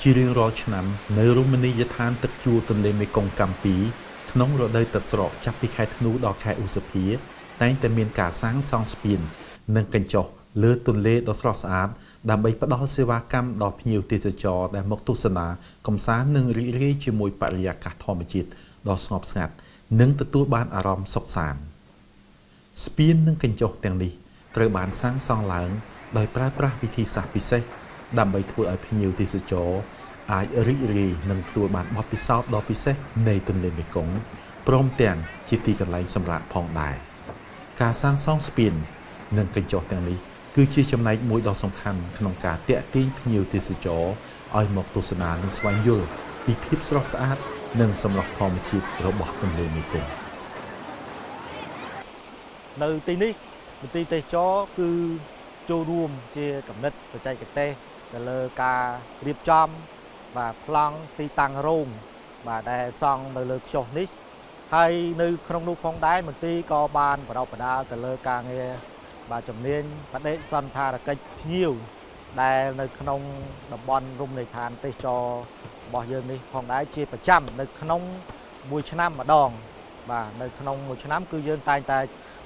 ជារៀងរាល់ឆ្នាំនៅរមណីយដ្ឋានទឹកជួរទន្លេមេគង្គកម្ពុជាក្នុងរដូវទឹកស្រកចាប់ពីខែធ្នូដល់ខែឧសភាតែងតែមានការសាងសង់ស្ពាននិងកញ្ចុះលើទន្លេដ៏ស្រស់ស្អាតដើម្បីផ្ដល់សេវាកម្មដល់ភ្ញៀវទេសចរដែលមកទស្សនាកម្សាន្តនិងរីករាយជាមួយបរិយាកាសធម្មជាតិដ៏ស្ងប់ស្ងាត់និងទទួលបានអារម្មណ៍សុខសាន្តស្ពាននិងកញ្ចុះទាំងនេះត្រូវបានសាងសង់ឡើងដោយប្រើប្រាស់វិធីសាស្ត្រពិសេសដើម្បីធ្វើឲ្យភ្ញៀវទេសចរអាចរីករាយនិងទទួលបានបទពិសោធន៍ដ៏ពិសេសនៃទន្លេមេគង្គព្រមទាំងជាទីកន្លែងសម្រាកផងដែរការសាងសង់ស្ពាននិងកញ្ចុះទាំងនេះគឺជាចំណែកមួយដ៏សំខាន់ក្នុងការទាក់ទាញភ្ញៀវទេសចរឲ្យមកទស្សនានិងស្វែងយល់ពីភាពស្រស់ស្អាតនិងសម្រស់ធម្មជាតិរបស់ទន្លេមេគង្គនៅទីនេះមន្ទីរទេសចរគឺចូលរួមជាគំនិតបច្ចេកទេសទៅលើការរៀបចំបាទប្លង់ទីតាំងរោងបាទដែលសង់នៅលើខ្ចុះនេះហើយនៅក្នុងនោះផងដែរមន្ទីរក៏បានបដិបដាលទៅលើការងារបាទជំនាញបដិសណ្ឋារកិច្ចភ្ញៀវដែលនៅក្នុងតំបន់រមណីយដ្ឋានទេសចររបស់យើងនេះផងដែរជាប្រចាំនៅក្នុងមួយឆ្នាំម្ដងបាទនៅក្នុងមួយឆ្នាំគឺយើងតែងតែ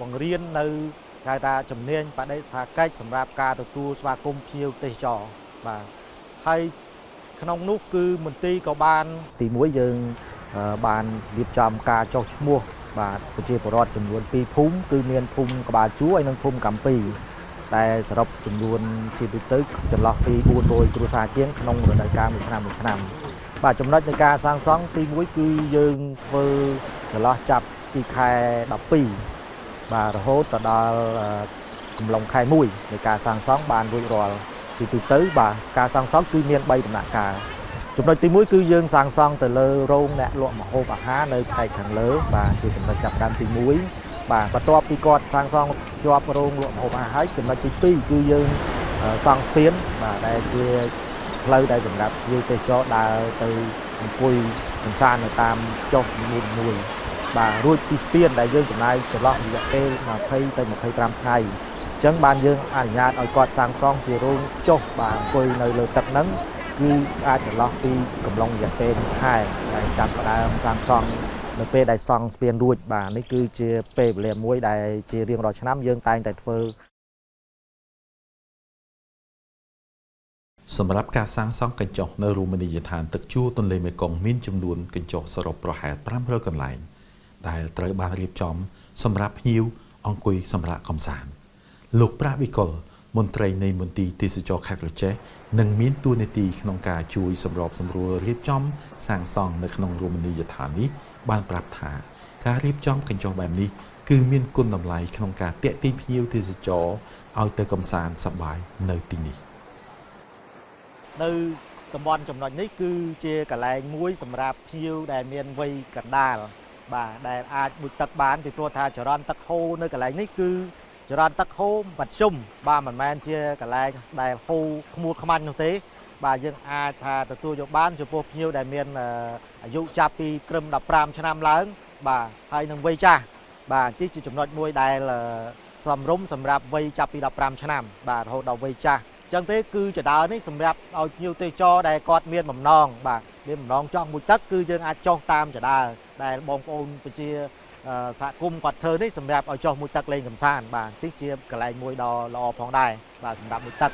បង្រៀននៅគេថាជំនាញបដិសណ្ឋារកិច្ចសម្រាប់ការទទួលស្វាគមន៍ភ្ញៀវទេសចរបាទហើយក្នុងនោះគឺមន្ទីរក៏បានទី1យើងបានរៀបចំការចុះឈ្មោះបាទប្រជាពលរដ្ឋចំនួន2ភូមិគឺមានភូមិក្បាលជួរហើយនិងភូមិកំពីតែសរុបចំនួនជាទូទៅចន្លោះពី400គ្រួសារជាងក្នុងរដូវកាលមួយឆ្នាំបាទចំណុចនៃការសាងសង់ទី1គឺយើងធ្វើចន្លោះចាប់ពីខែ12បាទរហូតទៅដល់កំឡុងខែ1នៃការសាងសង់បានរួចរាល់ជាទូទៅបាទការសាងសង់គឺមាន3ដំណាក់កាលចំណុចទី1គឺយើងសាងសង់ទៅលើរោងអ្នកលក់ម្ហូបអាហារនៅផ្នែកខាងលើបាទជាចំណុចចាប់ផ្ដើមទី1បាទបន្ទាប់ពីគាត់សាងសង់ជាប់រោងលក់ម្ហូបអាហារហើយចំណុចទី2គឺយើងសង់ស្ពានបាទដែលជាផ្លូវដែលសម្រាប់ភ្ញៀវទេសចរដើរទៅអង្គុយកម្សាន្តនៅតាមចុះមួយបាទរួចពីស្ពានដែលយើងចំណាយចន្លោះរយៈពេល20ទៅ25ថ្ងៃអញ្ចឹងបានយើងអនុញ្ញាតឲ្យគាត់សាងសង់ជារោងខ្ចុះបាទអង្គុយនៅលើទឹកហ្នឹងគឺអាចចន្លោះពីកំឡុងរយៈពេល1ខែដែលចាប់ផ្ដើមសាងសង់នៅពេលដែលសង់ស្ពានរួចបាទនេះគឺជាពេលវេលាមួយដែលជារៀងរាល់ឆ្នាំយើងតែងតែធ្វើសម្រាប់ការសាងសង់កញ្ចុះនៅរមណីយដ្ឋានទឹកជួរទន្លេមេគង្គមានចំនួនកញ្ចុះសរុបប្រហែល500កន្លែងដែលត្រូវបានរៀបចំសម្រាប់ភ្ញៀវអង្គុយសម្រាកកម្សាន្តលោកប្រាក់វិកុលមន្ត្រីនៃមន្ទីរទេសចរខេត្តក្រចេះនឹងមានតួនាទីក្នុងការជួយសម្របសម្រួលរៀបចំសាងសង់នៅក្នុងរមណីយដ្ឋាននេះបានប្រាប់ថាការរៀបចំកញ្ចុះបែបនេះគឺមានគុណតម្លៃក្នុងការទាក់ទាញភ្ញៀវទេសចរឲ្យទៅកម្សាន្តសប្បាយនៅទីនេះនៅតំបន់ចំណុចនេះគឺជាកន្លែងមួយសម្រាប់ភ្ញៀវដែលមានវ័យកណ្ដាលបាទដែលអាចមុជទឹកបានពីព្រោះថាចរន្តទឹកហូរនៅកន្លែងនេះគឺចរន្តទឹកហូរមធ្យមបាទមិនមែនជាកន្លែងដែលហូរខ្មួលខ្មាញ់នោះទេបាទយើងអាចថាទទួលយកបានចំពោះភ្ញៀវដែលមានអាយុចាប់ពីត្រឹម15ឆ្នាំឡើងបាទហើយនឹងវ័យចាស់បាទជាចំណុចមួយដែលសំរុំសម្រាប់វ័យចាប់ពី15ឆ្នាំបាទរហូតដល់វ័យចាស់អញ្ចឹងទេគឺចដើនេះសម្រាប់ឲ្យភ្ញៀវទេសចរដែលគាត់មានបំណងបាទមានបំណងចង់មុជទឹកគឺយើងអាចចុះតាមចដើដែលបងប្អូនប្រជាសហគមន៍គាត់ធ្វើនេះសម្រាប់ឲ្យចុះមុជទឹកលេងកម្សាន្តបាទនេះជាកន្លែងមួយដ៏ល្អផងដែរបាទសម្រាប់មុជទឹក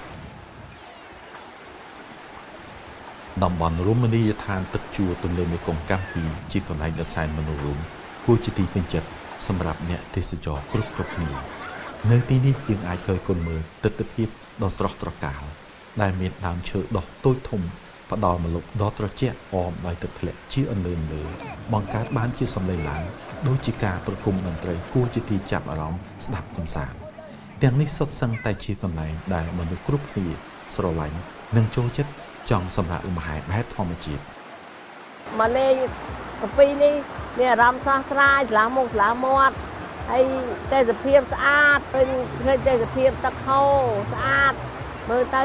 តំបន់រមណីយដ្ឋានទឹកជួរទន្លេមេគង្គកម្ពុជាជាកន្លែងដ៏សែនមនោរម្យគួរជាទីពេញចិត្តសម្រាប់អ្នកទេសចរគ្រប់គ្នានៅទីនេះយើងអាចឃើញគុណមើលទិដ្ឋភាពដ៏ស្រស់ត្រកាលដែលមានដើមឈើដុះតូចធំផ្ដល់ម្លប់ដ៏ត្រជាក់អមដោយទឹកធ្លាក់ជាអន្លើបង្កើតបានជាសម្លេងឡើងដូចជាការប្រគំតន្ត្រីគួរជាទីចាប់អារម្មណ៍ស្ដាប់កម្សាន្តទាំងនេះសុទ្ធសឹងតែជាកន្លែងដែលមនុស្សគ្រប់គ្នាស្រឡាញ់និងចូលចិត្តចង់សម្រាកលំហែបែបធម្មជាតិមកលេងកាពីនេះមានអារម្មណ៍ស្រស់ស្រាយស្លាមុខស្លាមាត់ហើយទេសភាពស្អាតឃើញទេសភាពទឹកហូរស្អាតមើលទៅ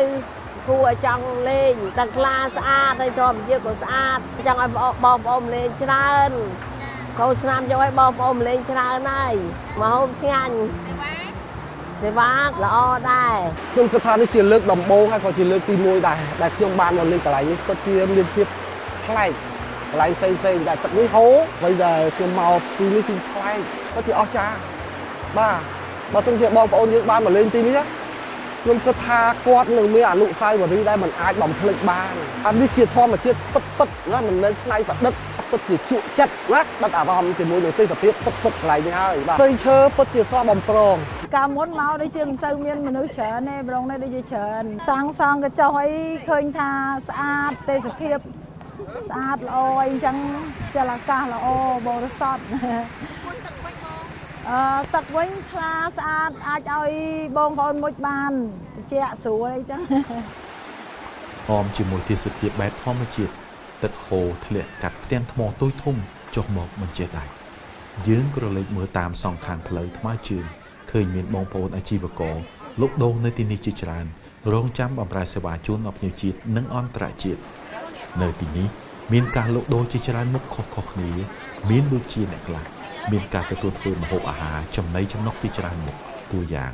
គួរឲ្យចង់លេងទឹកថ្លាស្អាតហើយធម្មជាតិក៏ស្អាតចង់ឲ្យបងប្អូនលេងច្រើនកូនឆ្នាំយកឲ្យបងប្អូនលេងច្រើនហើយមកហូបឆ្ងាញ់ សេវាល្អដែរ ខ្ញុំគិតថានេះជាលើកដំបូងហើយក៏ជាលើកទី1ដែរដែលខ្ញុំបានមកលេងកន្លែងនេះពិតជាមានភាពប្លែកកន្លែងផ្សេងៗដែលទឹកនេះហូរអ្វីដែលខ្ញុំមកទីនេះគឺប្លែកពិតជាអស្ចារ្យបាទបើសិនជាបងប្អូនយើងបានមកលេងទីនេះខ្ញុំគិតថាគាត់នឹងមានអនុស្សាវរីយ៍ដែលមិនអាចបំភ្លេចបានអានេះជាធម្មជាតិពិតណាមិនមែនឆ្នៃប្រឌិតពិតជាជក់ចិត្តណាដិតអារម្មណ៍ជាមួយនឹងទេសភាពពិតកន្លែងនេះហើយបាទព្រៃឈើពិតជាស្រស់បំព្រង កាលមុនមកដូចជាមិនសូវមានមនុស្សច្រើនទេប្រងនេះដូចជាច្រើនសង់កញ្ចក់អីឃើញថាស្អាតទេសភាពស្អាតល្អអីអញ្ចឹងចលអាកាសល្អបរិសុទ្ធទឹកវិញថ្លាស្អាតអាចឲ្យបងប្អូនមុជបានត្រជាក់ស្រួលអីចឹង អមជាមួយទេសភាពបែបធម្មជាតិទឹកហូរធ្លាក់កាត់ផ្ទាំងថ្មតូចធំចុះមកមិនចេះដាច់យើងក្រឡេកមើលតាមសងខាងផ្លូវថ្មើរជើងឃើញមានបងប្អូនអាជីវករលក់ដូរនៅទីនេះជាច្រើនរងចាំបម្រើសេវាជូនដល់ភ្ញៀវជាតិនិងអន្តរជាតិនៅទីនេះមានការលក់ដូរជាច្រើនមុខខុសៗគ្នាមានដូចជាអ្នកខ្លះមានការទទួលធ្វើម្ហូបអាហារចំណីចំណុកជាច្រើនមុខតួយ៉ាង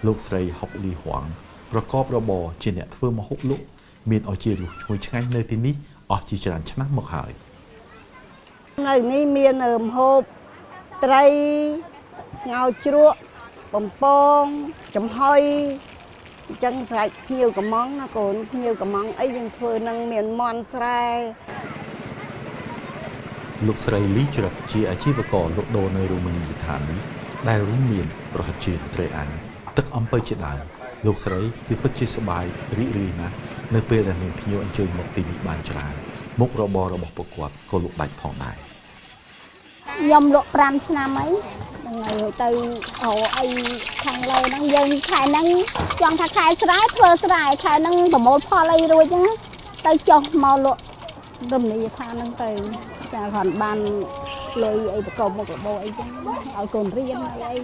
លោកស្រីហុកលីហួងប្រកបរបរជាអ្នកធ្វើម្ហូបលក់មានឲ្យជារសឈ្ងុយឆ្ងាញ់នៅទីនេះអស់ជាច្រើនឆ្នាំមកហើយ នៅនេះមានម្ហូបត្រីស្ងោរជ្រក់បំពងចំហុយអញ្ចឹងស្រេចភ្ញៀវកំងណាកូនភ្ញៀវកំងអីយើងធ្វើនឹងមានមន់ស្រែ លោកស្រីលីច្រឹកជាអាជីវករលក់ដូរនៅរមណីយដ្ឋាននេះដែលរួមមានប្រហិតជាត្រីអាំងទឹកអំពៅជាដើមលោកស្រីគឺពិតជាសប្បាយរីករាយណាស់នៅពេលដែលមានភ្ញៀវអញ្ជើញមកទីនេះបានច្រើនមុខរបររបស់ពួកគាត់ក៏លក់ដាច់ផងដែរ ខ្ញុំលក់5ឆ្នាំអីហ្នឹងហើយទៅអីខាងលើហ្នឹងយើងខែហ្នឹងចង់ថាខែស្រែធ្វើស្រែខែហ្នឹងប្រមូលផលអីរួចហ្នឹងទៅចុះមកលក់រមណីយដ្ឋានហ្នឹងទៅចាគ្រាន់បានលុយអីប្រកបមុខរបរអីចឹងឲ្យកូនរៀនអី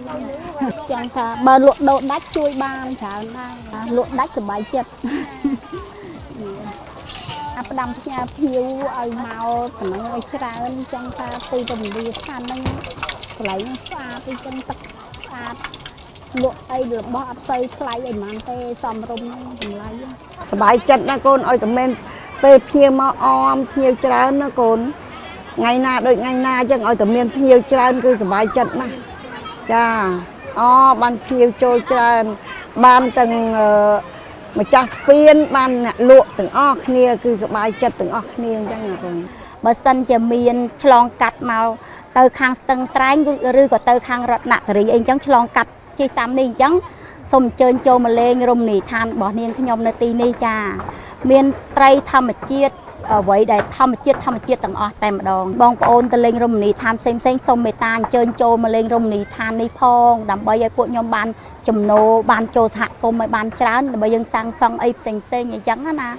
ចង់ថាបើលក់ដូរដាច់ជួយបានច្រើនដែរលក់ដាច់សុបាយចិត្ត ផ្ដាំផ្ញើភ្ញៀវឲ្យមកតំណឲ្យច្រើនចឹងថាទីរមណីយដ្ឋានហ្នឹងកន្លែងស្អាតអីចឹងទឹកស្អាតលក់អីរបស់អត់ទៅថ្លៃអីហ្មងទេសមរម្យហ្នឹងតម្លៃ សប្បាយចិត្តណាកូនឲ្យតែមែនពេលភ្ញៀវមកអមភ្ញៀវច្រើនណាកូនថ្ងៃណាដូចថ្ងៃណាអញ្ចឹងឲ្យតែមានភ្ញៀវច្រើនគឺសប្បាយចិត្តណាស់ចាបានភ្ញៀវចូលច្រើនបានទាំងម្ចាស់ស្ពានបានអ្នកលក់ទាំងអស់គ្នាគឺសប្បាយចិត្តទាំងអស់គ្នាអញ្ចឹងណាកូន បើសិនជាមានឆ្លងកាត់មកទៅខាងស្ទឹងត្រែងឬក៏ទៅខាងរតនគិរីអីចឹងឆ្លងកាត់ជិះតាមនេះអញ្ចឹងសូមអញ្ជើញចូលមកលេងរមណីយដ្ឋានរបស់នាងខ្ញុំនៅទីនេះចាមានត្រីធម្មជាតិអ្វីដែលធម្មជាតិទាំងអស់តែម្ដងបងប្អូនទៅលេងរមណីយដ្ឋានផ្សេងសូមមេត្តាអញ្ជើញចូលមកលេងរមណីយដ្ឋាននេះផងដើម្បីឲ្យពួកខ្ញុំបានចំណូលបានចូលសហគមន៍ឲ្យបានច្រើនដើម្បីយើងសាងសង់អីផ្សេងអីចឹងណា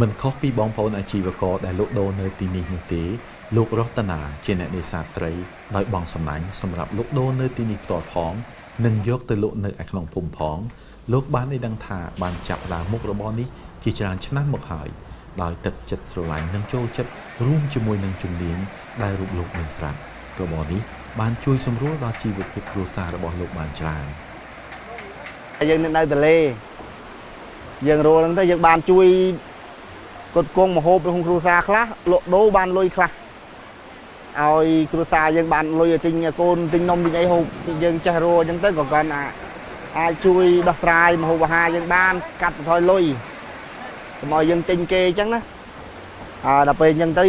មិនខុសពីបងប្អូនអាជីវករដែលលក់ដូរនៅទីនេះនោះទេលោករតនាជាអ្នកនេសាទត្រីដោយបងសំណាញ់សម្រាប់លក់ដូរនៅទីនេះផ្ទាល់ផងនិងយកទៅលក់នៅឯក្នុងភូមិផងលោកបានឲ្យដឹងថាបានចាប់ដើមមុខរបរនេះជាច្រើនឆ្នាំមកហើយដោយទឹកចិត្តស្រឡាញ់និងចូលចិត្តរួមជាមួយនឹងជំនាញដែលរូបលោកមានស្រាប់របរនេះបានជួយសម្រួលដល់ជីវភាពគ្រួសាររបស់លោកបានច្រើន យើងនៅទន្លេយើងរੂហ្នឹងទៅយើងបានជួយគាត់គង់មហូបក្នុងគ្រួសារខ្លះលក់ដូរបានលុយខ្លះឲ្យគ្រួសារយើងបានលុយឲ្យទិញកូនទិញនំទិញអីហូបយើងចេះរੂអញ្ចឹងទៅក៏គាត់អាចជួយដោះស្រាយមហូបអាហារយើងបានកាត់បន្ថយលុយកុំឲ្យយើងទិញគេអញ្ចឹងណាដល់ពេលអញ្ចឹងទៅ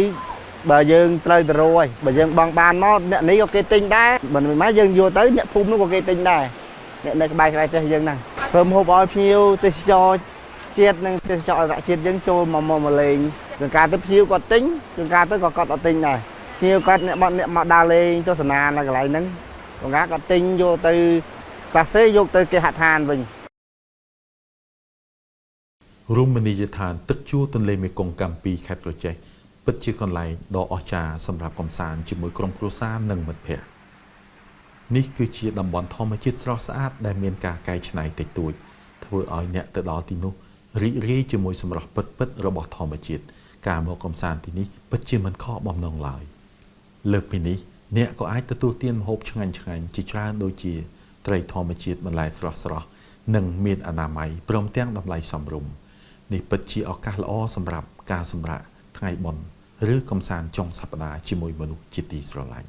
បើយើងត្រូវទៅរੂហើយបើយើងបងបានមកអ្នកនេះក៏គេទិញដែរបើមិនម៉េចយើងយកទៅអ្នកភូមិនោះក៏គេទិញដែរអ្នកនៅក្បែរផ្ទះយើងហ្នឹងធ្វើមហូបឲ្យភ្ញៀវទេសចរជាតិនិងទេសចរអន្តរជាតិយើងចូលមកលេងជួនកាលទៅភ្ញៀវគាត់ទិញជួនកាលទៅក៏គាត់អត់ទិញដែរភ្ញៀវគាត់អ្នកមកដើរលេងទស្សនានៅកន្លែងហ្នឹងជួនកាលគាត់ទិញយកទៅក្លាសេយកទៅគេហដ្ឋានវិញ រមណីយដ្ឋានទឹកជួរទន្លេមេគង្គកម្ពុជាខេត្តក្រចេះពិតជាកន្លែងដ៏អស្ចារ្យសម្រាប់កំសាន្តជាមួយក្រុមគ្រួសារនិងមិត្តភ័ក្តិនេះគឺជាតំបន់ធម្មជាតិស្រស់ស្អាតដែលមានការកែច្នៃតិចតួចធ្វើឲ្យអ្នកទៅដល់ទីនោះរីករាយជាមួយសម្រស់ពិតរបស់ធម្មជាតិការមកកំសាន្តទីនេះពិតជាមិនខកបំណងឡើយលើពីនេះ អ្នកក៏អាចទទួលទានម្ហូបឆ្ងាញ់ៗជាច្រើនដូចជាត្រីធម្មជាតិបន្លែស្រស់ៗនិងមានអនាម័យព្រមទាំងតម្លៃសមរម្យនេះពិតជាឱកាសល្អសម្រាប់ការសម្រាកថ្ងៃបុណ្យឬកម្សាន្តចុងសប្តាហ៍ជាមួយមនុស្សជាទីស្រឡាញ់